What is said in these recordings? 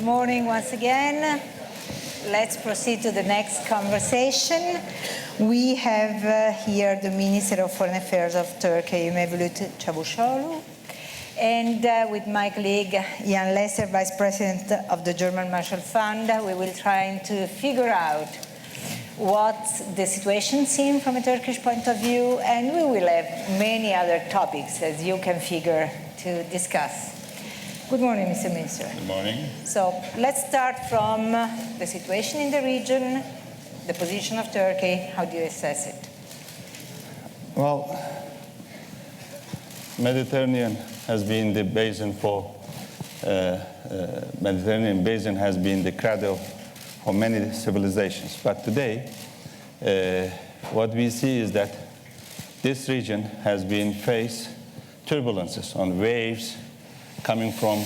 Good morning once again. Let's proceed to the next conversation. We have here the Minister of Foreign Affairs of Turkey, Mevlüt Çavuşoğlu, and with my colleague Jan Lesser, Vice President of the German Marshall Fund, we will try to figure out what the situation seems from a Turkish point of view, and we will have many other topics, as you can figure, to discuss. Good morning, Mr. Minister. Good morning. So let's start from the situation in the region, the position of Turkey. How do you assess it? Well, Mediterranean has been the basin for Mediterranean basin has been the cradle for many civilizations. But today, what we see is that this region has been faced turbulences on waves coming from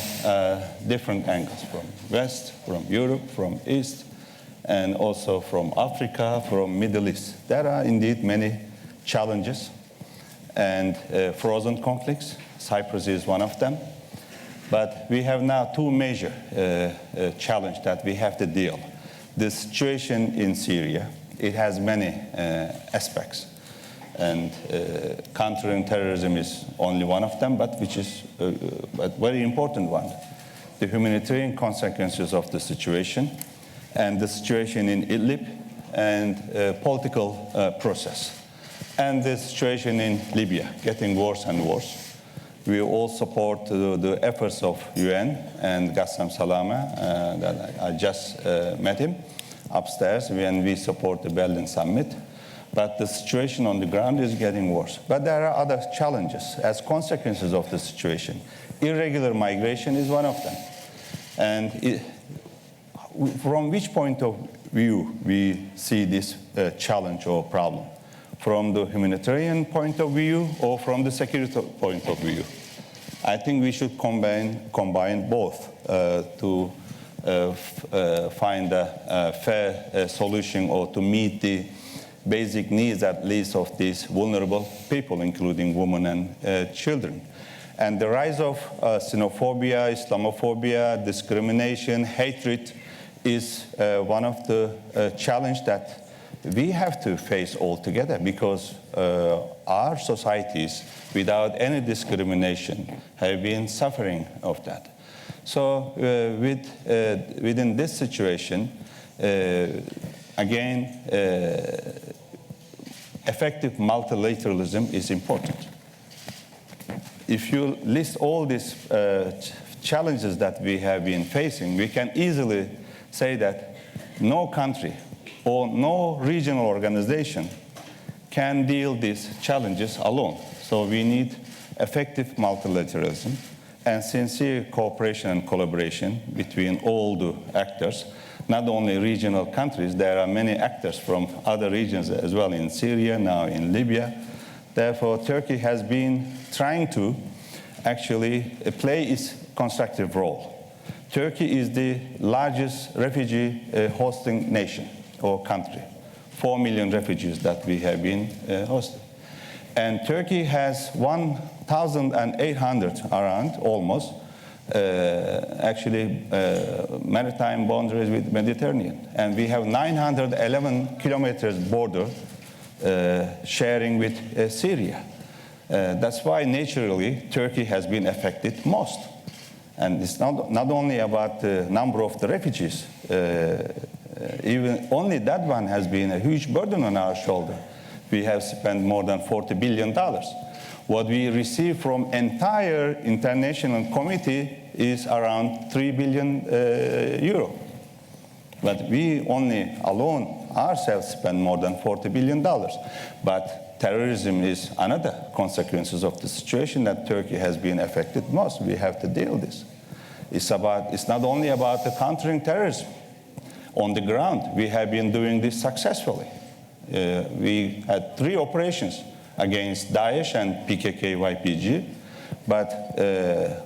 different angles, from West, from Europe, from East, and also from Africa, from Middle East. There are indeed many challenges and frozen conflicts. Cyprus is one of them. But we have now two major challenges that we have to deal. The situation in Syria, it has many aspects. And countering terrorism is only one of them, but which is a very important one. The humanitarian consequences of the situation, and the situation in Idlib, and political process. And the situation in Libya, getting worse and worse. We all support the efforts of UN and Gassam Salama, that I just met him upstairs when we support the Berlin summit. But the situation on the ground is getting worse. But there are other challenges as consequences of the situation. Irregular migration is one of them. And from which point of view we see this challenge or problem? From the humanitarian point of view or from the security point of view? I think we should combine both to find a fair solution or to meet the basic needs, at least, of these vulnerable people, including women and children. And the rise of xenophobia, Islamophobia, discrimination, hatred is one of the challenges that we have to face altogether, because our societies, without any discrimination, have been suffering of that. So within this situation, again, effective multilateralism is important. If you list all these challenges that we have been facing, we can easily say that no country or no regional organization can deal these challenges alone. So we need effective multilateralism and sincere cooperation and collaboration between all the actors. Not only regional countries, there are many actors from other regions as well, in Syria, now in Libya. Therefore, Turkey has been trying to actually play its constructive role. Turkey is the largest refugee hosting nation or country, 4 million refugees that we have been hosting. And Turkey has 1,800 around, almost, maritime boundaries with Mediterranean. And we have 911 kilometers border sharing with Syria. That's why, naturally, Turkey has been affected most. And it's not only about the number of the refugees. Even only that one has been a huge burden on our shoulder. We have spent more than $40 billion. What we receive from entire international committee is around 3 billion euro. But we only alone ourselves spend more than $40 billion. But terrorism is another consequences of the situation that Turkey has been affected most. We have to deal with this. It's not only about the countering terrorism. On the ground, we have been doing this successfully. We had 3 operations against Daesh and PKK-YPG. But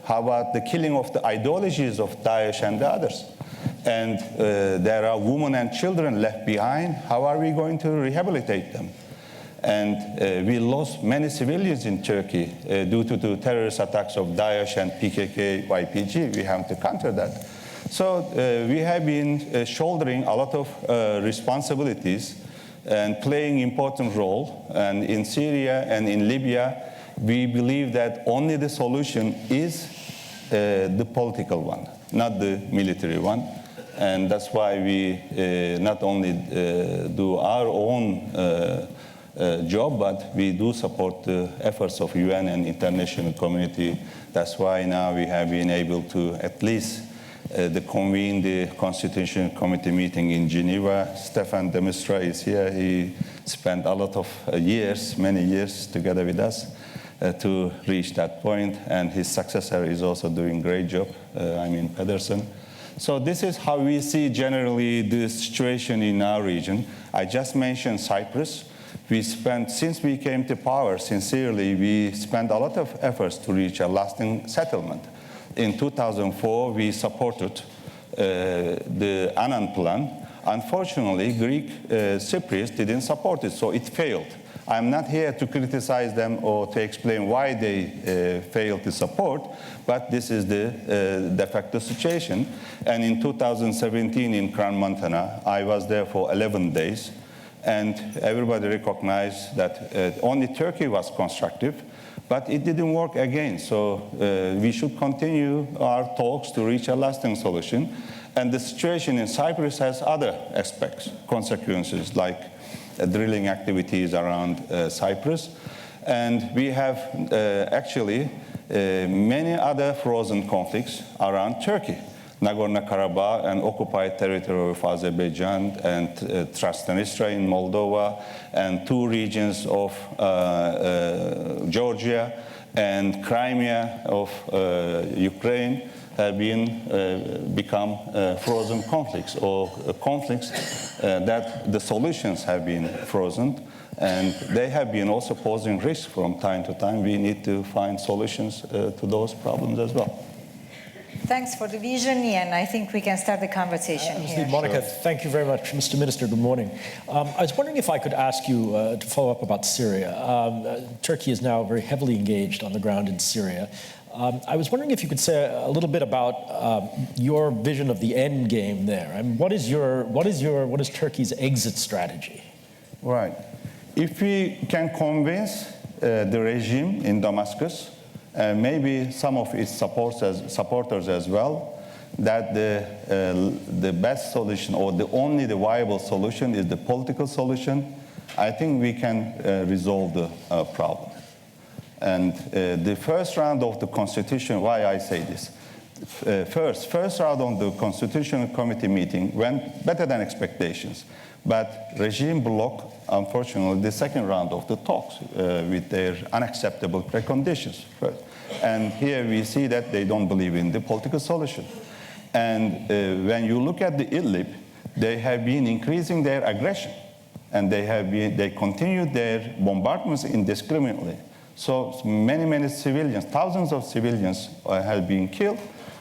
how about the killing of the ideologies of Daesh and the others? And there are women and children left behind. How are we going to rehabilitate them? And we lost many civilians in Turkey due to the terrorist attacks of Daesh and PKK-YPG. We have to counter that. So we have been shouldering a lot of responsibilities and playing important role. And in Syria and in Libya, we believe that only the solution is the political one, not the military one. And that's why we not only do our own job, but we do support the efforts of UN and international community. That's why now we have been able to at least convene the Constitutional Committee meeting in Geneva. Stefan de Mistura is here. He spent a lot of years, many years together with us to reach that point, and his successor is also doing a great job, Pedersen. So this is how we see generally the situation in our region. I just mentioned Cyprus. Since we came to power, sincerely, we spent a lot of efforts to reach a lasting settlement. In 2004, we supported the Annan plan. Unfortunately, Greek Cypriots didn't support it, so it failed. I'm not here to criticize them or to explain why they failed to support, but this is the de facto situation. And in 2017 in Crans-Montana, I was there for 11 days, and everybody recognized that only Turkey was constructive, but it didn't work again. So we should continue our talks to reach a lasting solution. And the situation in Cyprus has other aspects, consequences, like drilling activities around Cyprus. And we have actually many other frozen conflicts around Turkey. Nagorno-Karabakh and occupied territory of Azerbaijan, and Transnistria in Moldova, and two regions of Georgia and Crimea of Ukraine have become frozen conflicts, or conflicts that the solutions have been frozen, and they have been also posing risks from time to time. We need to find solutions to those problems as well. Thanks for the vision, and I think we can start the conversation here. Monica, thank you very much. Mr. Minister, good morning. I was wondering if I could ask you to follow up about Syria. Turkey is now very heavily engaged on the ground in Syria. I was wondering if you could say a little bit about your vision of the end game there. I mean, what is Turkey's exit strategy? Right. If we can convince the regime in Damascus, maybe some of its supporters as well, that the best solution, or the viable solution, is the political solution, I think we can resolve the problem. And the first round of the Constitution, why I say this? First round of the Constitutional Committee meeting went better than expectations. But regime blocked, unfortunately, the second round of the talks with their unacceptable preconditions first. And here we see that they don't believe in the political solution. And when you look at the Idlib, they have been increasing their aggression, and they continued their bombardments indiscriminately. So many civilians, thousands of civilians have been killed,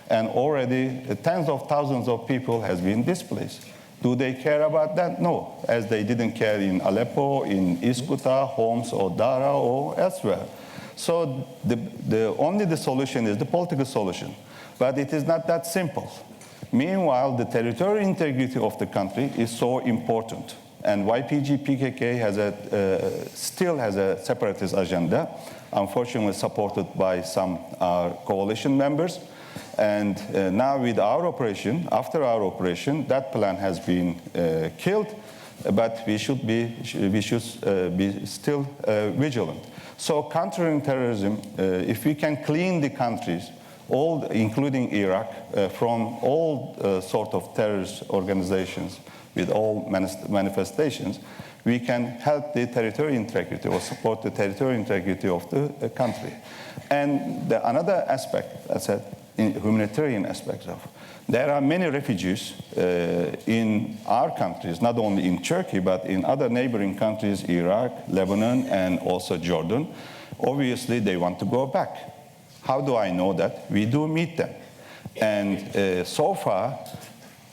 and already tens of thousands of people has been displaced. Do they care about that? No, as they didn't care in Aleppo, in Iskuta, Homs, or Dara, or elsewhere. So only the solution is the political solution. But it is not that simple. Meanwhile, the territorial integrity of the country is so important. And YPG-PKK still has a separatist agenda, unfortunately supported by some coalition members. And now with our operation, after our operation, that plan has been killed, but we should be still vigilant. So countering terrorism, if we can clean the countries, including Iraq, from all sort of terrorist organizations with all manifestations, we can help the territorial integrity or support the territorial integrity of the country. And another aspect, I said, in humanitarian aspects of, there are many refugees in our countries, not only in Turkey, but in other neighboring countries, Iraq, Lebanon, and also Jordan. Obviously, they want to go back. How do I know that? We do meet them. And so far,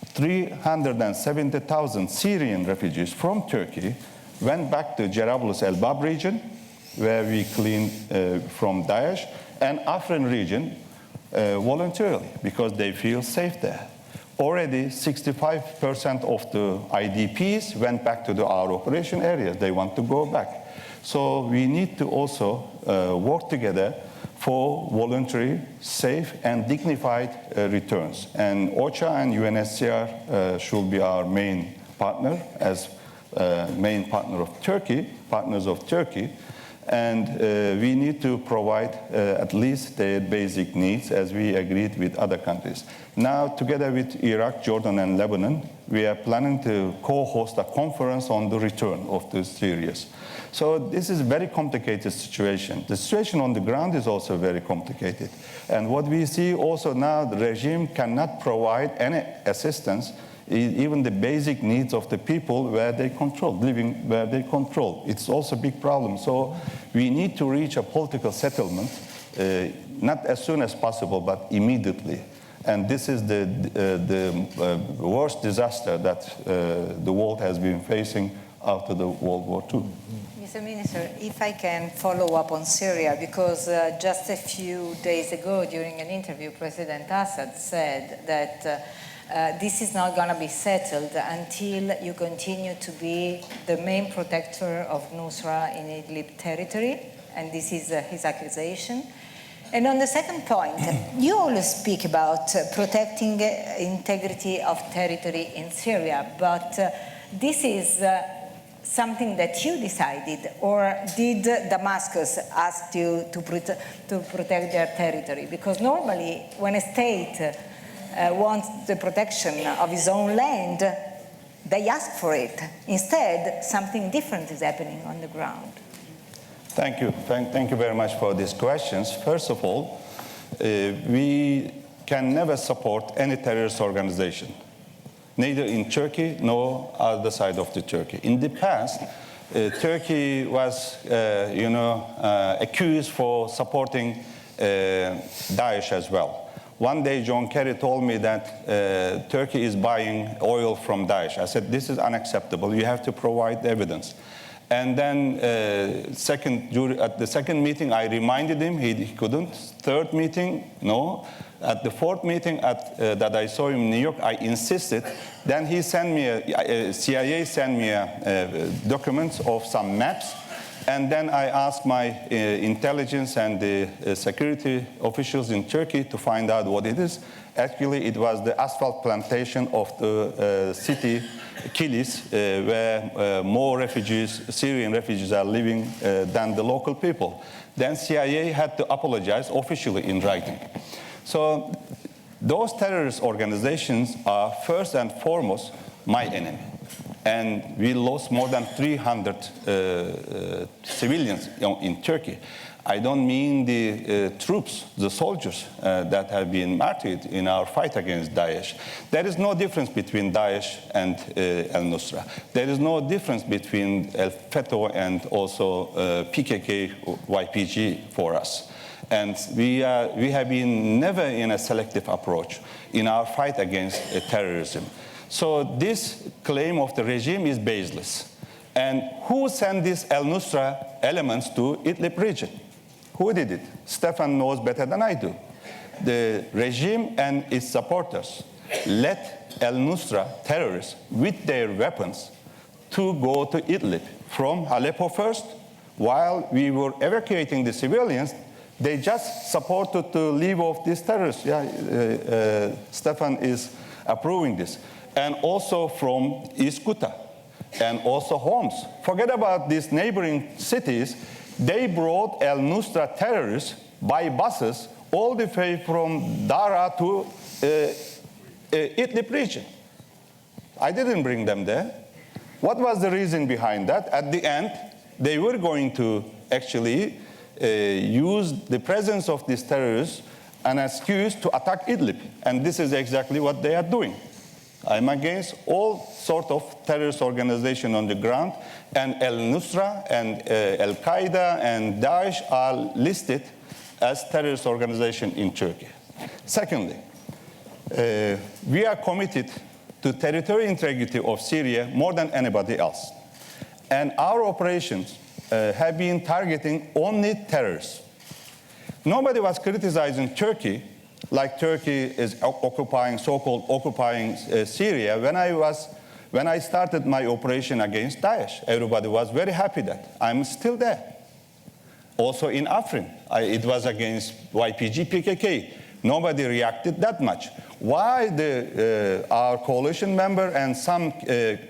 370,000 Syrian refugees from Turkey went back to Jarablus El-Bab region, where we cleaned from Daesh, and Afrin region voluntarily, because they feel safe there. already 65% of the IDPs went back to our operation areas. They want to go back. So we need to also work together for voluntary, safe, and dignified returns. And OCHA and UNHCR should be our main partner as main partners of Turkey. And we need to provide at least their basic needs as we agreed with other countries. Now, together with Iraq, Jordan, and Lebanon, we are planning to co-host a conference on the return of the Syrians. So this is a very complicated situation. The situation on the ground is also very complicated. And what we see also now, the regime cannot provide any assistance, even the basic needs of the people where they control, living where they control. It's also a big problem. So we need to reach a political settlement, not as soon as possible, but immediately. And this is the worst disaster that the world has been facing after the World War II. Mr. Minister, if I can follow up on Syria, because just a few days ago during an interview, President Assad said that this is not going to be settled until you continue to be the main protector of Nusra in Idlib territory, and this is his accusation. And on the second point, you always speak about protecting integrity of territory in Syria, but this is something that you decided, or did Damascus ask you to protect their territory? Because normally when a state wants the protection of his own land, they ask for it. Instead, something different is happening on the ground. Thank you. Thank you very much for these questions. First of all, we can never support any terrorist organization, neither in Turkey nor other side of the Turkey. In the past, Turkey was, accused for supporting Daesh as well. One day, John Kerry told me that Turkey is buying oil from Daesh. I said, this is unacceptable. You have to provide evidence. And then at the second meeting, I reminded him he couldn't. Third meeting, no. At the fourth meeting that I saw him in New York, I insisted. Then he sent me, CIA sent me documents of some maps. And then I asked my intelligence and the security officials in Turkey to find out what it is. Actually, it was the asphalt plantation of the city Kilis, where more refugees, Syrian refugees, are living than the local people. Then CIA had to apologize officially in writing. So those terrorist organizations are first and foremost my enemy. And we lost more than 300 civilians in Turkey. I don't mean the troops, the soldiers that have been martyred in our fight against Daesh. There is no difference between Daesh and al-Nusra. There is no difference between al-Fatah and also PKK, YPG for us. And we have been never in a selective approach in our fight against terrorism. So this claim of the regime is baseless. And who sent these al-Nusra elements to Idlib region? Who did it? Stefan knows better than I do. The regime and its supporters let al-Nusra terrorists with their weapons to go to Idlib from Aleppo first. While we were evacuating the civilians, they just supported the leave of these terrorists. Stefan is approving this. And also from East Ghouta and also Homs. Forget about these neighboring cities. They brought al-Nusra terrorists by buses all the way from Dara to Idlib region. I didn't bring them there. What was the reason behind that? At the end, they were going to actually use the presence of these terrorists an excuse to attack Idlib. And this is exactly what they are doing. I'm against all sorts of terrorist organizations on the ground, and al-Nusra and Al-Qaeda and Daesh are listed as terrorist organizations in Turkey. Secondly, we are committed to territorial integrity of Syria more than anybody else. And our operations have been targeting only terrorists. Nobody was criticizing Turkey like Turkey is occupying, so-called occupying Syria, when I started my operation against Daesh, everybody was very happy that I'm still there. Also in Afrin, it was against YPG, PKK. Nobody reacted that much. Why our coalition member and some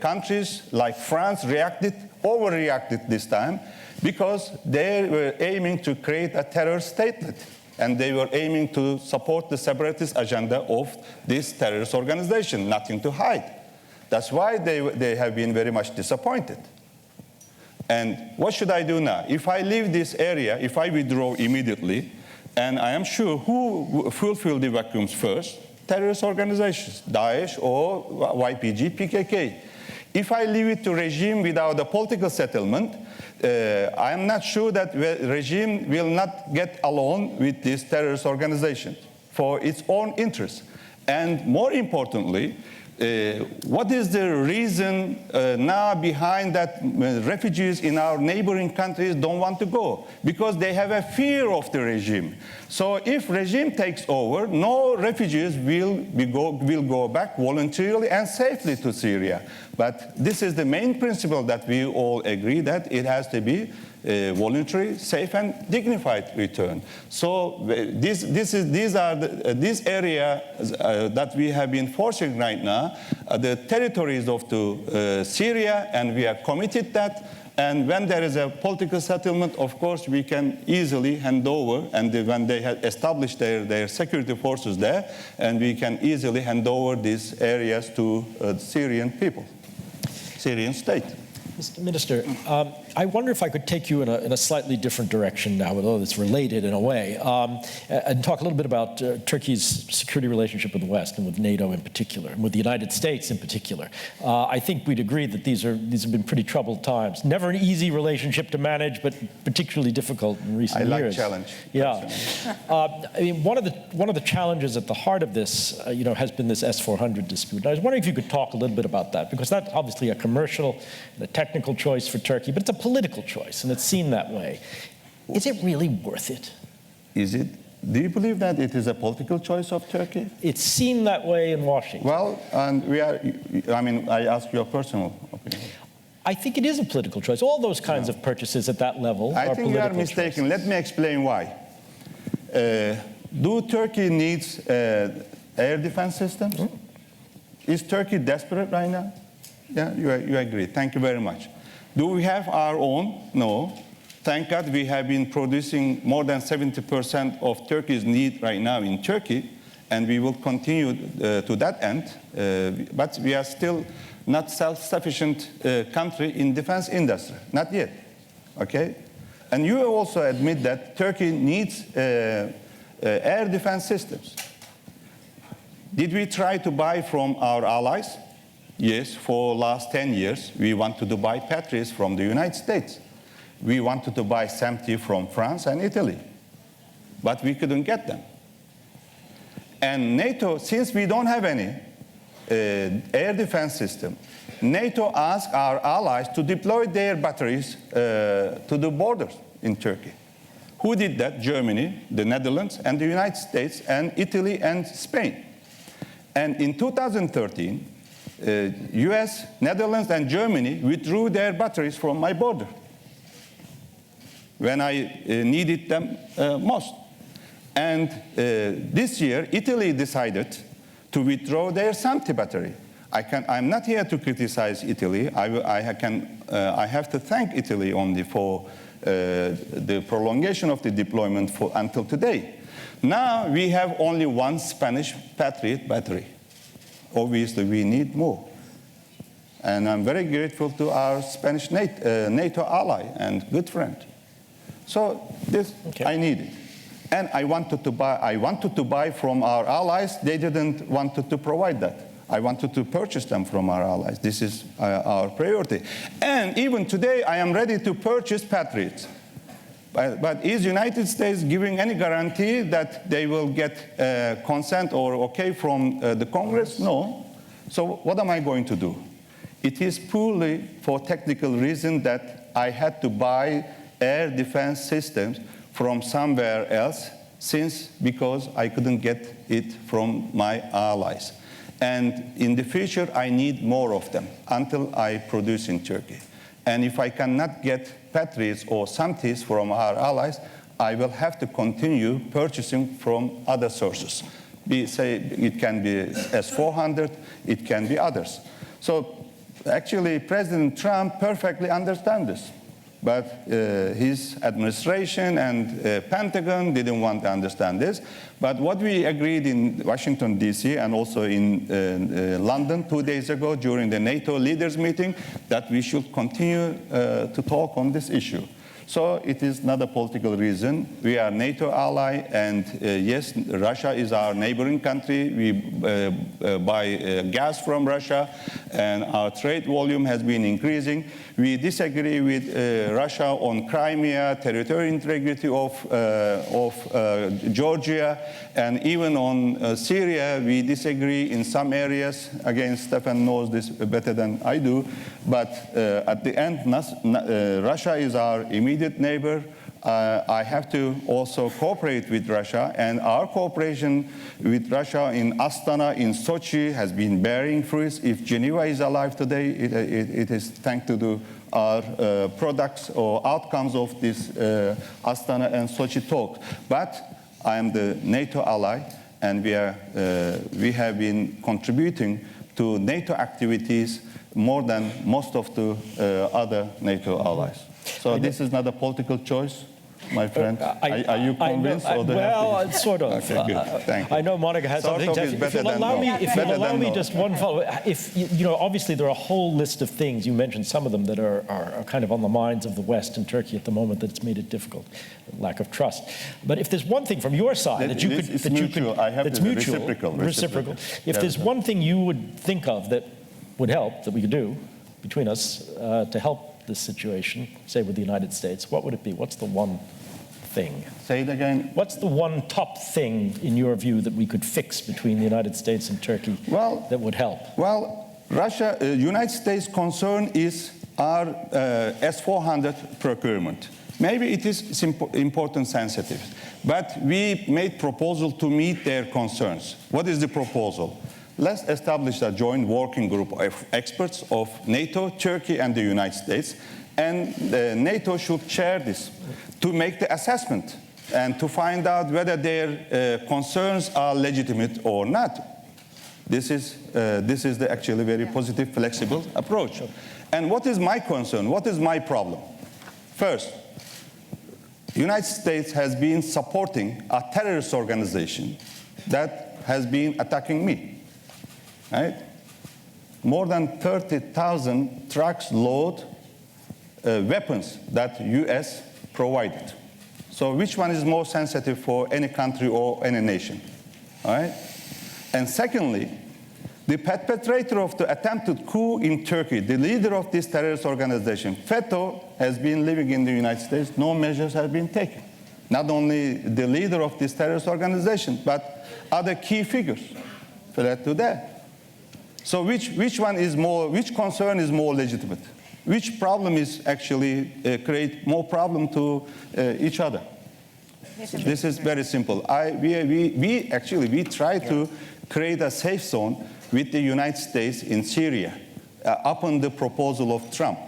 countries like France overreacted this time? Because they were aiming to create a terror state. And they were aiming to support the separatist agenda of this terrorist organization, nothing to hide. That's why they have been very much disappointed. And what should I do now? If I leave this area, if I withdraw immediately, and I am sure who fulfill the vacuums first? Terrorist organizations, Daesh or YPG, PKK. If I leave it to regime without a political settlement, I am not sure that the regime will not get along with this terrorist organization for its own interests. And more importantly, what is the reason now behind that refugees in our neighboring countries don't want to go? Because they have a fear of the regime. So if regime takes over, no refugees will go back voluntarily and safely to Syria. But this is the main principle that we all agree that it has to be voluntary, safe, and dignified return. So these areas that we have been forcing right now, the territories of Syria, and we are committed that. And when there is a political settlement, of course, we can easily hand over, and when they have established their security forces there, and we can easily hand over these areas to the Syrian people, Syrian state. Mr. Minister, I wonder if I could take you in a slightly different direction now, although it's related in a way, and talk a little bit about Turkey's security relationship with the West and with NATO in particular, and with the United States in particular. I think we'd agree that these have been pretty troubled times. Never an easy relationship to manage, but particularly difficult in recent years. I like challenge. Yeah. I mean, one of the challenges at the heart of this, has been this S-400 dispute. And I was wondering if you could talk a little bit about that, because that's obviously a commercial and a technical choice for Turkey, but it's a political choice, and it's seen that way. Is it really worth it? Is it? Do you believe that it is a political choice of Turkey? It's seen that way in Washington. Well, and I ask your personal opinion. I think it is a political choice. All those kinds of purchases at that level are political choices. I think you are mistaken. Let me explain why. Do Turkey needs air defense systems? Is Turkey desperate right now? Yeah, you agree. Thank you very much. Do we have our own? No. Thank God we have been producing more than 70% of Turkey's need right now in Turkey, and we will continue to that end. But we are still not self-sufficient country in defense industry, not yet. Okay? And you also admit that Turkey needs air defense systems. Did we try to buy from our allies? Yes, for the last 10 years, we wanted to buy Patriots from the United States. We wanted to buy SAMP-T from France and Italy, but we couldn't get them. And NATO, since we don't have any air defense system, NATO asked our allies to deploy their batteries to the borders in Turkey. Who did that? Germany, the Netherlands, and the United States, and Italy and Spain. And in 2013, US, Netherlands, and Germany withdrew their batteries from my border when I needed them most. And this year, Italy decided to withdraw their SAMP-T battery. I'm not here to criticize Italy. I have to thank Italy only for the prolongation of the deployment until today. Now we have only one Spanish Patriot battery. Obviously, we need more. And I'm very grateful to our Spanish NATO ally and good friend. So this, okay. I need it. And I wanted to buy from our allies. They didn't want to provide that. I wanted to purchase them from our allies. This is our priority. And even today, I am ready to purchase Patriots. But is United States giving any guarantee that they will get consent or okay from the Congress? No. So what am I going to do? It is purely for technical reason that I had to buy air defense systems from somewhere else because I couldn't get it from my allies. And in the future, I need more of them until I produce in Turkey. And if I cannot get Patriots or SAMTs from our allies, I will have to continue purchasing from other sources. Say it can be S-400, it can be others. So actually, President Trump perfectly understands this. But his administration and Pentagon didn't want to understand this. But what we agreed in Washington, D.C., and also in London 2 days ago during the NATO leaders meeting, that we should continue to talk on this issue. So it is not a political reason. We are a NATO ally, and yes, Russia is our neighboring country. We buy gas from Russia, and our trade volume has been increasing. We disagree with Russia on Crimea, territorial integrity of Georgia, and even on Syria, we disagree in some areas. Again, Stefan knows this better than I do. But at the end, Russia is our immediate neighbor. I have to also cooperate with Russia, and our cooperation with Russia in Astana, in Sochi, has been bearing fruits. If Geneva is alive today, it is thanks to our products or outcomes of this Astana and Sochi talk. But I am the NATO ally, and we have been contributing to NATO activities more than most of the other NATO allies. So this is not a political choice, my friend. Are you convinced? Well, sort of. Okay, good. Thank you. I know Monica has Sort something to of is say. better than no. If you'll allow me just one follow. If obviously there are a whole list of things, you mentioned some of them that are kind of on the minds of the West and Turkey at the moment that's made it difficult, lack of trust. But if there's one thing from your side Reciprocal. If there's one thing you would think of that would help, that we could do between us to help this situation, say with the United States, what would it be? What's the one thing? Say it again. What's the one top thing, in your view, that we could fix between the United States and Turkey that would help? Well, United States' concern is our S-400 procurement. Maybe it is important sensitive, but we made proposal to meet their concerns. What is the proposal? Let's establish a joint working group of experts of NATO, Turkey, and the United States. And NATO should chair this to make the assessment and to find out whether their concerns are legitimate or not. This is the actually very positive, flexible approach. And what is my concern? What is my problem? First, the United States has been supporting a terrorist organization that has been attacking me. Right? More than 30,000 trucks load weapons that U.S. provided. So which one is more sensitive for any country or any nation? All right? And secondly, the perpetrator of the attempted coup in Turkey, the leader of this terrorist organization, FETÖ, has been living in the United States. No measures have been taken. Not only the leader of this terrorist organization, but other key figures fled to death. So which concern is more legitimate? Which problem is actually create more problem to each other? This is very simple. We try to create a safe zone with the United States in Syria upon the proposal of Trump.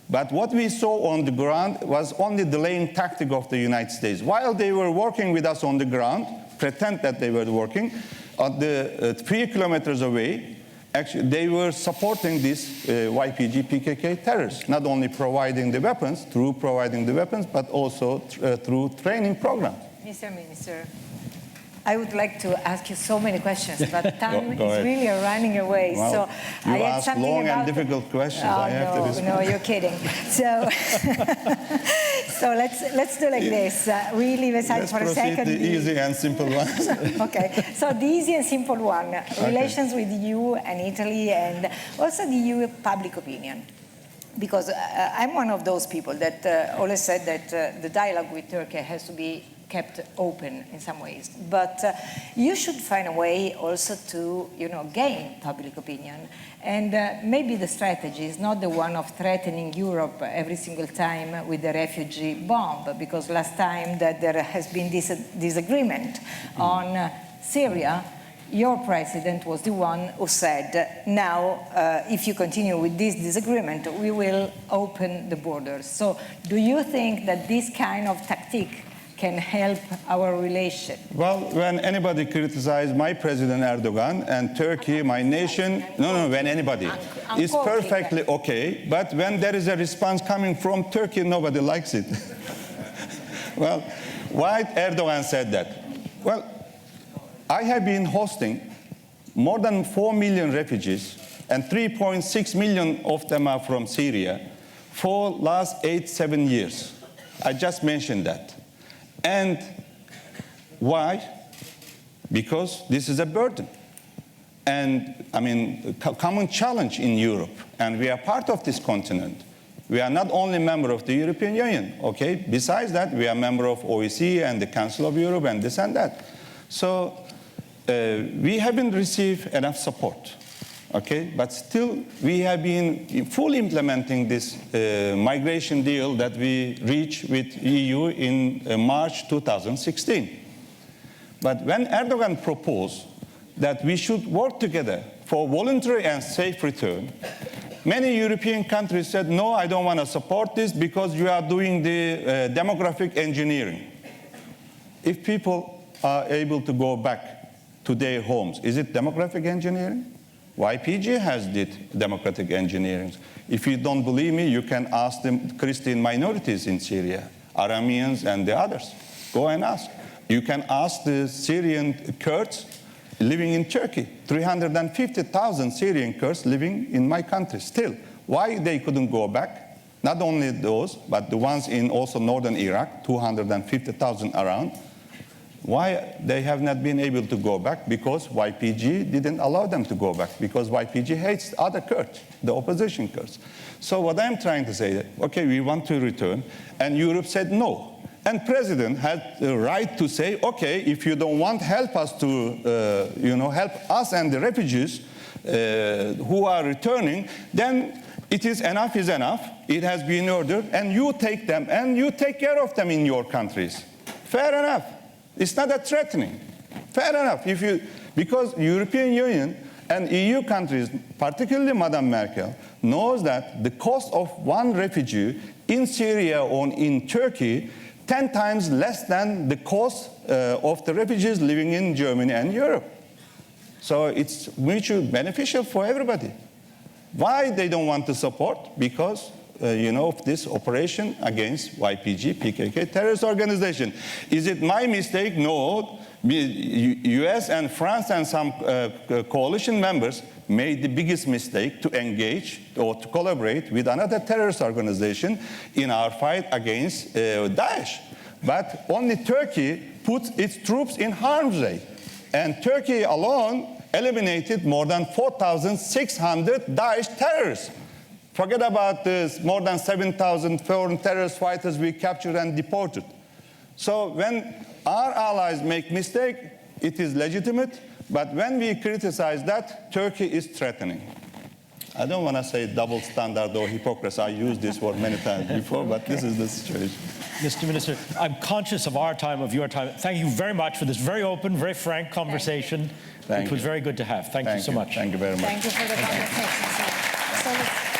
But what we saw on the ground was only delaying tactic of the United States. While they were working with us on the ground, pretend that they were working, at the 3 kilometers away, actually, they were supporting this YPG PKK terrorists, not only providing the weapons, but also through training programs. Mr. Minister, I would like to ask you so many questions, but time Go is ahead. really running away. Well, So you I had ask something long about and difficult questions. Oh, I have to respond. No, you're kidding. So, so let's do like this. We leave aside Let's for a proceed second. the easy and simple ones. Okay, so the easy and simple one, relations with the EU and Italy, and also the EU public opinion. Because I'm one of those people that always said that the dialogue with Turkey has to be kept open in some ways. But you should find a way also to, gain public opinion. And maybe the strategy is not the one of threatening Europe every single time with the refugee bomb, because last time that there has been this disagreement on Syria, your president was the one who said, now, if you continue with this disagreement, we will open the borders. So do you think that this kind of tactic can help our relation? Well, when anybody criticizes my President Erdogan and Turkey, my nation, when anybody, it's perfectly okay. But when there is a response coming from Turkey, nobody likes it. Well, why Erdogan said that? Well, I have been hosting more than 4 million refugees, and 3.6 million of them are from Syria, for last 7 years. I just mentioned that. And why? Because this is a burden. And, a common challenge in Europe, and we are part of this continent. We are not only a member of the European Union, okay? Besides that, we are a member of OSCE and the Council of Europe and this and that. So, we haven't received enough support, okay? But still, we have been fully implementing this migration deal that we reached with EU in March 2016. But when Erdogan proposed that we should work together for voluntary and safe return, many European countries said, no, I don't want to support this because you are doing the demographic engineering. If people are able to go back to their homes, is it demographic engineering? YPG has did democratic engineering. If you don't believe me, you can ask the Christian minorities in Syria, Arameans and the others. Go and ask. You can ask the Syrian Kurds living in Turkey. 350,000 Syrian Kurds living in my country still. Why they couldn't go back? Not only those, but the ones in also northern Iraq, 250,000 around. Why they have not been able to go back? Because YPG didn't allow them to go back, because YPG hates other Kurds, the opposition Kurds. So what I'm trying to say, okay, we want to return, and Europe said no. And President had the right to say, okay, if you don't want, help us to, help us and the refugees who are returning, then it is enough is enough. It has been ordered, and you take them, and you take care of them in your countries. Fair enough. It's not a threatening. Fair enough. Because European Union and EU countries, particularly Madam Merkel, knows that the cost of one refugee in Syria or in Turkey 10 times less than the cost of the refugees living in Germany and Europe. So it's mutually beneficial for everybody. Why they don't want to support? Because of this operation against YPG, PKK, terrorist organization. Is it my mistake? No. US and France and some coalition members made the biggest mistake to engage or to collaborate with another terrorist organization in our fight against Daesh. But only Turkey put its troops in harm's way. And Turkey alone eliminated more than 4,600 Daesh terrorists. Forget about this, more than 7,000 foreign terrorist fighters we captured and deported. So when our allies make mistake, it is legitimate, but when we criticize that, Turkey is threatening. I don't want to say double standard or hypocrisy. I used this word many times before, but this is the situation. Mr. Minister, I'm conscious of our time, of your time. Thank you very much for this very open, very frank conversation. It was very good to have. Thank you so much. Thank you very much. Thank you for the conversation. So